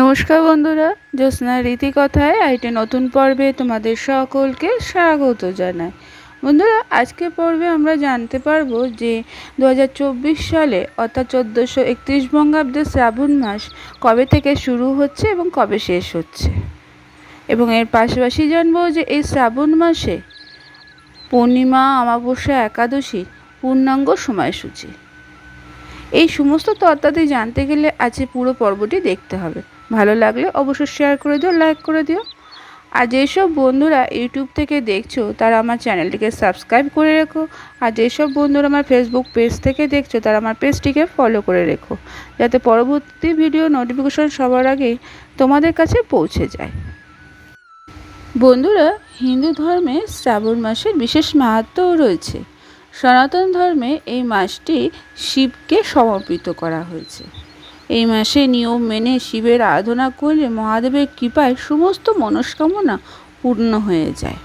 নমস্কার বন্ধুরা, জ্যোৎস্নার রীতিকথায় আরেকটি নতুন পর্বে তোমাদের সকলকে স্বাগত জানাই। বন্ধুরা, আজকের পর্বে আমরা জানতে পারবো যে 2024 সালে অর্থাৎ 1431 বঙ্গাব্দের শ্রাবণ মাস কবে থেকে শুরু হচ্ছে এবং কবে শেষ হচ্ছে, এবং এর পাশাপাশি জানবো যে এই শ্রাবণ মাসে পূর্ণিমা, অমাবস্যা, একাদশী পূর্ণাঙ্গ সময়সূচি। এই সমস্ত তথ্যাদি জানতে গেলে আজকে পুরো পর্বটি দেখতে হবে। ভালো লাগলে অবশ্যই শেয়ার করে দিও, লাইক করে দিও। আর যেসব বন্ধুরা ইউটিউব থেকে দেখছো তারা আমার চ্যানেলটিকে সাবস্ক্রাইব করে রেখো, আর যেসব বন্ধুরা আমার ফেসবুক পেজ থেকে দেখছো তারা আমার পেজটিকে ফলো করে রেখো, যাতে পরবর্তী ভিডিও নোটিফিকেশন সবার আগেই তোমাদের কাছে পৌঁছে যায়। বন্ধুরা, হিন্দু ধর্মে শ্রাবণ মাসের বিশেষ মাহাত্ম্যও রয়েছে। সনাতন ধর্মে এই মাসটি শিবকে সমর্পিত করা হয়েছে। এই মাসে নিয়ম মেনে শিবের আরাধনা করলে মহাদেবের কৃপায় সমস্ত মনস্কামনা পূর্ণ হয়ে যায়।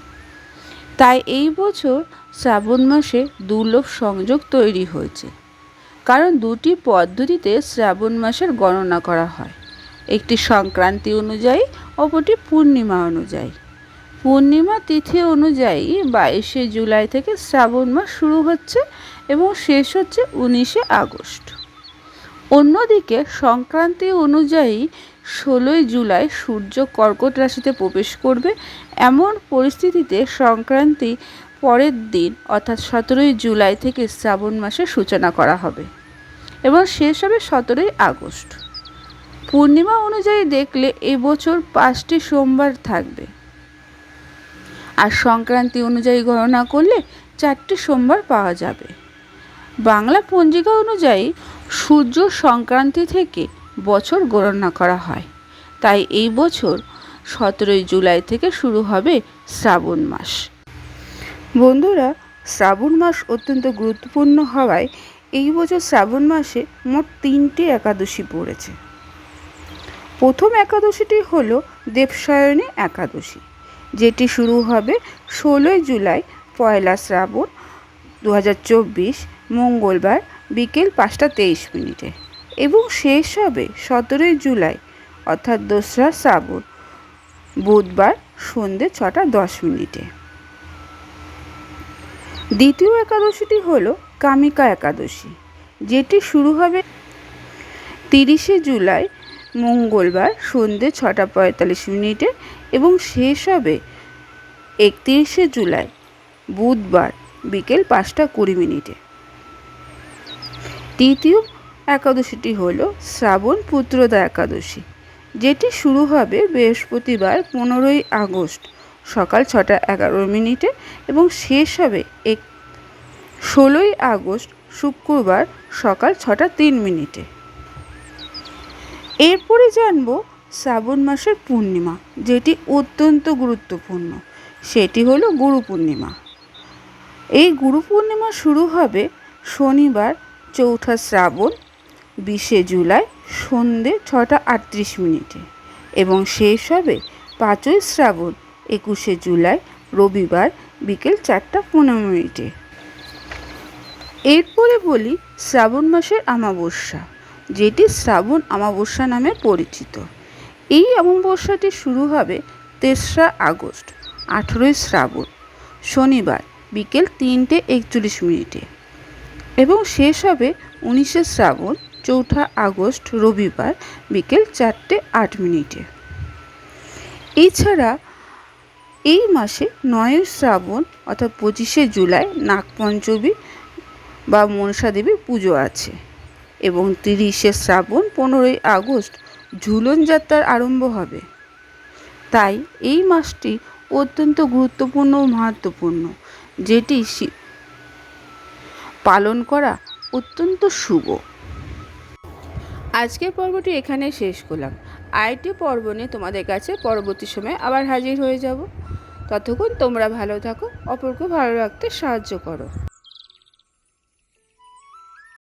তাই এই বছর শ্রাবণ মাসে দুর্লভ সংযোগ তৈরি হয়েছে, কারণ দুটি পদ্ধতিতে শ্রাবণ মাসের গণনা করা হয়। একটি সংক্রান্তি অনুযায়ী, অপরটি পূর্ণিমা অনুযায়ী। পূর্ণিমা তিথি অনুযায়ী 22শে জুলাই থেকে শ্রাবণ মাস শুরু হচ্ছে এবং শেষ হচ্ছে 19শে আগস্ট। অন্যদিকে সংক্রান্তি অনুযায়ী 16ই জুলাই সূর্য কর্কট রাশিতে প্রবেশ করবে। এমন পরিস্থিতিতে সংক্রান্তি পরের দিন অর্থাৎ 17ই জুলাই থেকে শ্রাবণ মাসের সূচনা করা হবে এবং শেষ হবে 17ই আগস্ট। পূর্ণিমা অনুযায়ী দেখলে এবছর 5টি সোমবার থাকবে, আর সংক্রান্তি অনুযায়ী গণনা করলে 4টি সোমবার পাওয়া যাবে। বাংলা পঞ্জিকা অনুযায়ী সূর্য সংক্রান্তি থেকে বছর গণনা করা হয়, তাই এই বছর 17ই জুলাই থেকে শুরু হবে শ্রাবণ মাস। বন্ধুরা, শ্রাবণ মাস অত্যন্ত গুরুত্বপূর্ণ হওয়ায় এই বছর শ্রাবণ মাসে মোট 3টি একাদশী পড়েছে। প্রথম একাদশীটি হল দেবশয়নী একাদশী, যেটি শুরু হবে 16ই জুলাই পয়লা শ্রাবণ 2024 মঙ্গলবার বিকেল 5টা 23 এবং শেষ হবে 17ই জুলাই অর্থাৎ 2রা শ্রাবণ বুধবার সন্ধ্যে 6টা 10। দ্বিতীয় একাদশীটি হল কামিকা একাদশী, যেটি শুরু হবে 30শে জুলাই মঙ্গলবার সন্ধ্যে 6টা 45 এবং শেষ হবে 31শে জুলাই বুধবার বিকেল 5টা 20। তৃতীয় একাদশীটি হল শ্রাবণ পুত্রদা একাদশী, যেটি শুরু হবে বৃহস্পতিবার 15ই আগস্ট সকাল 6টা 11 এবং শেষ হবে 16ই আগস্ট শুক্রবার সকাল 6টা 3। এরপরে জানব শ্রাবণ মাসের পূর্ণিমা, যেটি অত্যন্ত গুরুত্বপূর্ণ। সেটি হলো গুরু পূর্ণিমা। এই গুরু পূর্ণিমা শুরু হবে শনিবার 4ঠা শ্রাবণ 20শে জুলাই সন্ধ্যে 6টা 38 এবং শেষ হবে 5ই শ্রাবণ 21শে জুলাই রবিবার বিকেল 4টা 15। এরপরে বলি শ্রাবণ মাসের অমাবস্যা, যেটি শ্রাবণ অমাবস্যা নামে পরিচিত। এই অমাবস্যাটি শুরু হবে 3রা আগস্ট 18ই শ্রাবণ শনিবার বিকেল 3টা 41 এবং শেষ হবে 19শে শ্রাবণ 4ঠা আগস্ট রবিবার বিকেল 4টা 8। এছাড়া এই মাসে 9ই শ্রাবণ অর্থাৎ 25শে জুলাই নাগপঞ্চমী বা মনসা দেবীর পুজো আছে এবং 30শে শ্রাবণ 15ই আগস্ট ঝুলন যাত্রার আরম্ভ হবে। তাই এই মাসটি অত্যন্ত গুরুত্বপূর্ণ ও মাহাত্ম্যপূর্ণ, যেটি পালন করা অত্যন্ত শুভ। আজকের পর্বটি এখানে শেষ করলাম। আরেকটি পর্ব নিয়ে তোমাদের কাছে পরবর্তী সময়ে আবার হাজির হয়ে যাব। ততক্ষণ তোমরা ভালো থাকো, অপরকে ভালো রাখতে সাহায্য করো।